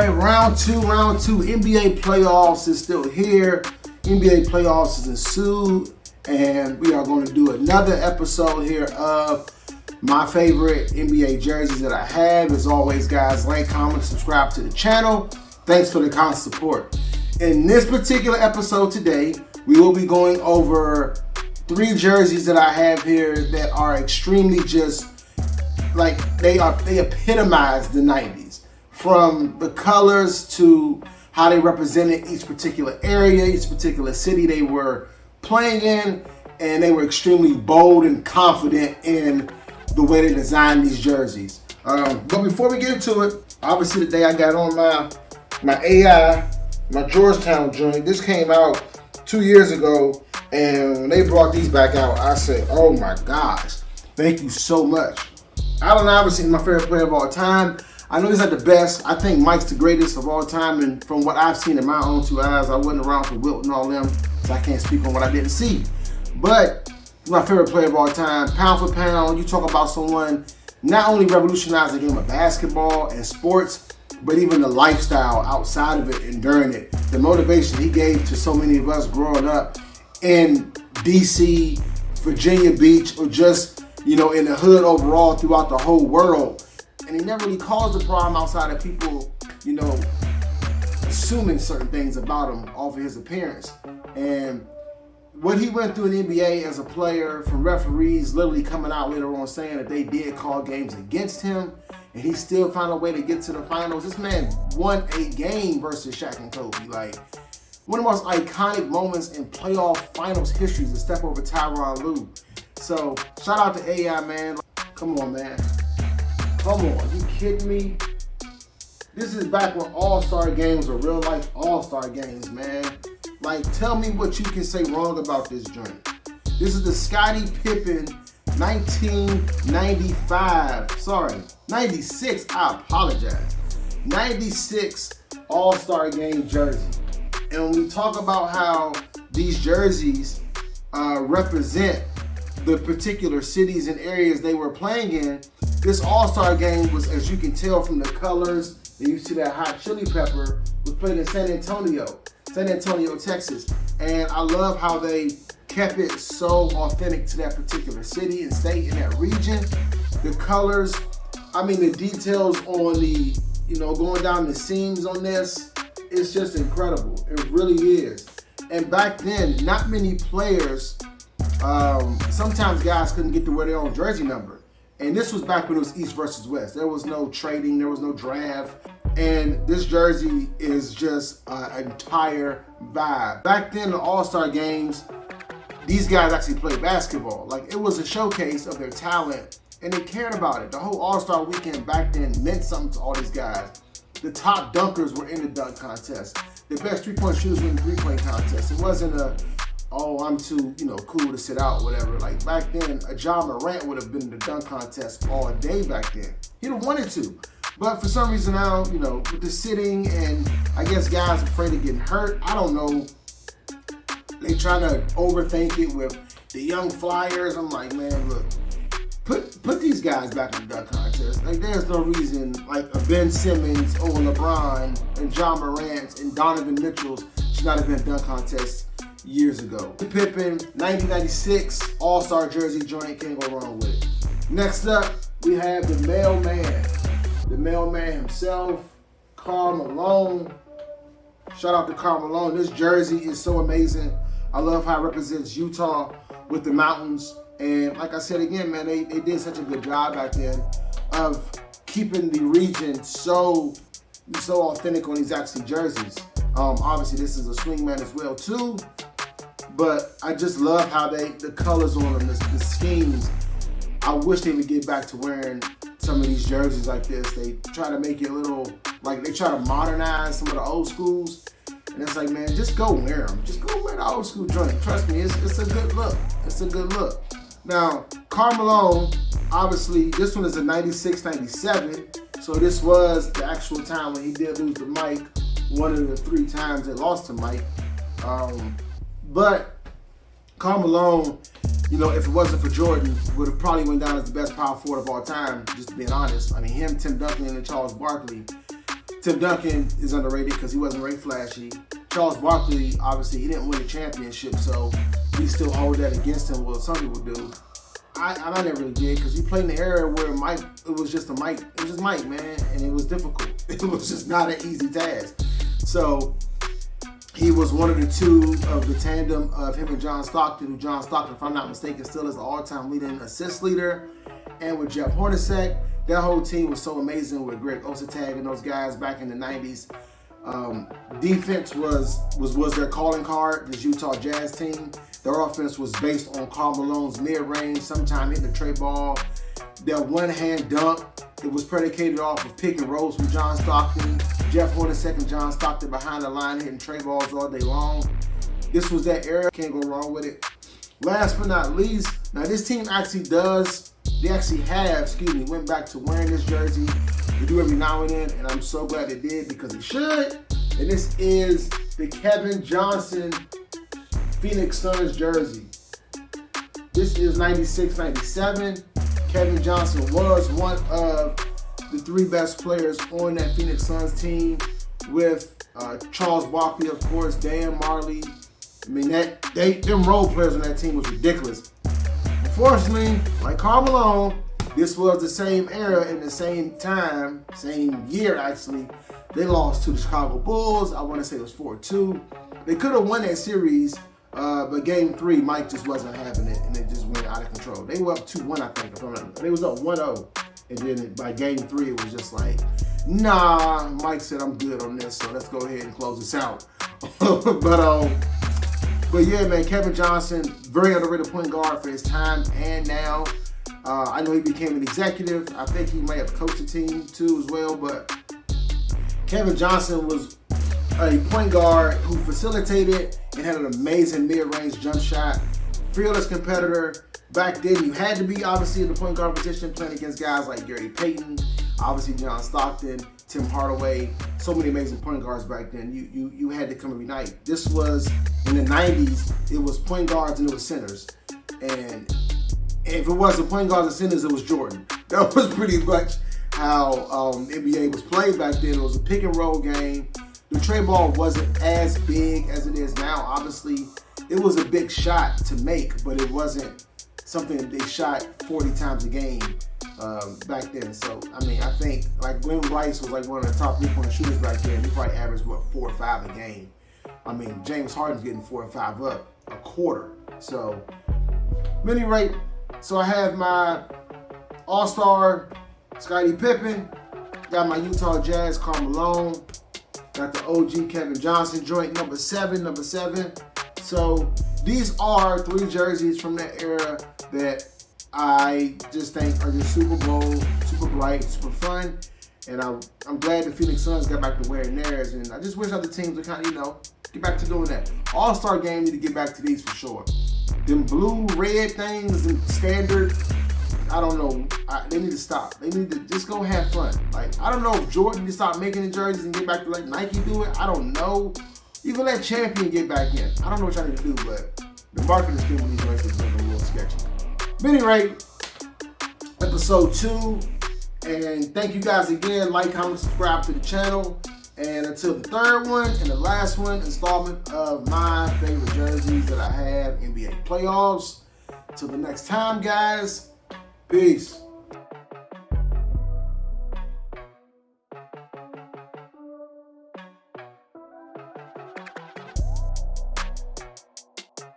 right, round two. NBA playoffs is still here. NBA playoffs is ensued, and we are going to do another episode here of my favorite NBA jerseys that I have. As always, guys, like, comment, subscribe to the channel. Thanks for the constant support. In this particular episode today, we will be going over 3 jerseys that I have here that are extremely just like they epitomize the 90s. From the colors to how they represented each particular area, each particular city they were playing in, and they were extremely bold and confident in the way they designed these jerseys. But before we get into it, obviously today I got on my Georgetown joint. This came out 2 years ago, and when they brought these back out, I said, oh my gosh, thank you so much. Allen Iverson is my favorite player of all time. I know he's not the best. I think Mike's the greatest of all time, and from what I've seen in my own 2 eyes, I wasn't around for Wilt and all them, so I can't speak on what I didn't see. But he's my favorite player of all time. Pound for pound, you talk about someone not only revolutionized the game of basketball and sports, but even the lifestyle outside of it and during it. The motivation he gave to so many of us growing up in DC, Virginia Beach, or just, in the hood overall throughout the whole world. And he never really caused a problem outside of people, assuming certain things about him off of his appearance. And what he went through in the NBA as a player, from referees literally coming out later on saying that they did call games against him, and he still found a way to get to the finals. This man won a game versus Shaq and Kobe. Like, one of the most iconic moments in playoff finals history is a step over Tyronn Lue. So, shout out to AI, man. Come on, man. Come on, you kidding me? This is back when All-Star games were real life All-Star games, man. Like, tell me what you can say wrong about this joint. This is the Scottie Pippen 96, I apologize. 96 All-Star game jersey. And when we talk about how these jerseys represent the particular cities and areas they were playing in, this All-Star game was, as you can tell from the colors, and you see that hot chili pepper, was played in San Antonio, Texas. And I love how they kept it so authentic to that particular city and state and that region. The colors, the details on the, going down the seams on this, it's just incredible. It really is. And back then, not many players, sometimes guys couldn't get to wear their own jersey number. And this was back when it was East versus West. There was no trading, there was no draft. And this jersey is just an entire vibe. Back then, the All-Star games, these guys actually played basketball. Like, it was a showcase of their talent, and they cared about it. The whole All-Star weekend back then meant something to all these guys. The top dunkers were in the dunk contest. The best three-point shooters were in the three-point contest. It wasn't I'm too, cool to sit out, whatever. Like, back then, a John Morant would have been in the dunk contest all day back then. He'd have wanted to. But for some reason now, with the sitting and I guess guys afraid of getting hurt, I don't know. They trying to overthink it with the young flyers. I'm like, man, look, put these guys back in the dunk contest. Like, there's no reason, like, a Ben Simmons or LeBron and John Morant and Donovan Mitchell's should not have been in dunk contests years ago. Pippen, 1996 All-Star jersey joint, can't go wrong with it. Next up, we have the mailman. The mailman himself, Karl Malone. Shout out to Karl Malone. This jersey is so amazing. I love how it represents Utah with the mountains. And like I said again, man, they did such a good job back then of keeping the region so authentic on these actually jerseys. Obviously, this is a swingman as well too. But I just love how the colors on them, the schemes. I wish they would get back to wearing some of these jerseys like this. They try to make it a little, like, they try to modernize some of the old schools. And it's like, man, just go wear them. Just go wear the old school joint. Trust me, it's a good look. It's a good look. Now, Karl Malone, obviously, this one is a 96, 97. So this was the actual time when he did lose to Mike. One of the 3 times they lost to Mike. But Karl Malone, if it wasn't for Jordan, would have probably went down as the best power forward of all time, just being honest. I mean, him, Tim Duncan, and Charles Barkley Tim Duncan is underrated because he wasn't very flashy. Charles Barkley, obviously, he didn't win a championship, so we still hold that against him. Well, some people do. I never really did because he played in the era where Mike, it was just Mike, man, and it was difficult. It was just not an easy task. So he was one of the two of the tandem of him and John Stockton, who John Stockton, if I'm not mistaken, still is the all-time leading assist leader. And with Jeff Hornacek, that whole team was so amazing with Greg Ositag and those guys back in the 90s. Defense was their calling card, this Utah Jazz team. Their offense was based on Karl Malone's mid-range, sometime hitting the tray ball. Their one-hand dunk, it was predicated off of pick and rolls from John Stockton. Jeff Hornacek and John Stockton behind the line hitting tray balls all day long. This was that era. Can't go wrong with it. Last but not least, now this team went back to wearing this jersey. They do every now and then, and I'm so glad they did because they should. And this is the Kevin Johnson Phoenix Suns jersey. This is 96-97. Kevin Johnson was one of the three best players on that Phoenix Suns team with Charles Barkley, of course, Dan Marley. I mean, them role players on that team was ridiculous. Unfortunately, like Karl Malone, this was the same era in the same time, same year actually. They lost to the Chicago Bulls. I want to say it was 4-2. They could have won that series, but game 3, Mike just wasn't having it, and it just went out of control. They were up 2-1, I think. They was up 1-0, and then by game 3, it was just like, nah. Mike said, I'm good on this, so let's go ahead and close this out. But yeah, man, Kevin Johnson, very underrated point guard for his time and now. I know he became an executive. I think he might have coached the team too as well, but Kevin Johnson was a point guard who facilitated and had an amazing mid-range jump shot. Fearless competitor. Back then, you had to be obviously in the point guard position playing against guys like Gary Payton, obviously John Stockton, Tim Hardaway, so many amazing point guards back then. You had to come every night. This was in the 90s. It was point guards and it was centers. And if it wasn't point guards and centers, it was Jordan. That was pretty much how NBA was played back then. It was a pick and roll game. The tray ball wasn't as big as it is now. Obviously, it was a big shot to make, but it wasn't something that they shot 40 times a game back then. So, I mean, I think like Glenn Rice was like one of the top 3-point shooters back then. He probably averaged, 4 or 5 a game. I mean, James Harden's getting 4 or 5 up a quarter. So, at any rate, so I have my All-Star Scottie Pippen, got my Utah Jazz Karl Malone, got the OG Kevin Johnson joint number 7. So these are 3 jerseys from that era that I just think are just super bold, super bright, super fun. And I'm glad the Phoenix Suns got back to wearing theirs. And I just wish other teams would kind of, get back to doing that. All-Star game need to get back to these for sure. Them blue, red things and standard, I don't know. They need to stop. They need to just go have fun. Like, I don't know if Jordan need to stop making the jerseys and get back to like Nike do it. I don't know. Even let Champion get back in. I don't know what y'all need to do, but the marketing scheme with these jerseys is looking a little sketchy. But anyway, episode 2. And thank you guys again. Like, comment, subscribe to the channel. And until the 3rd one and the last one installment of my favorite jerseys that I have, NBA playoffs. Till the next time, guys. Peace.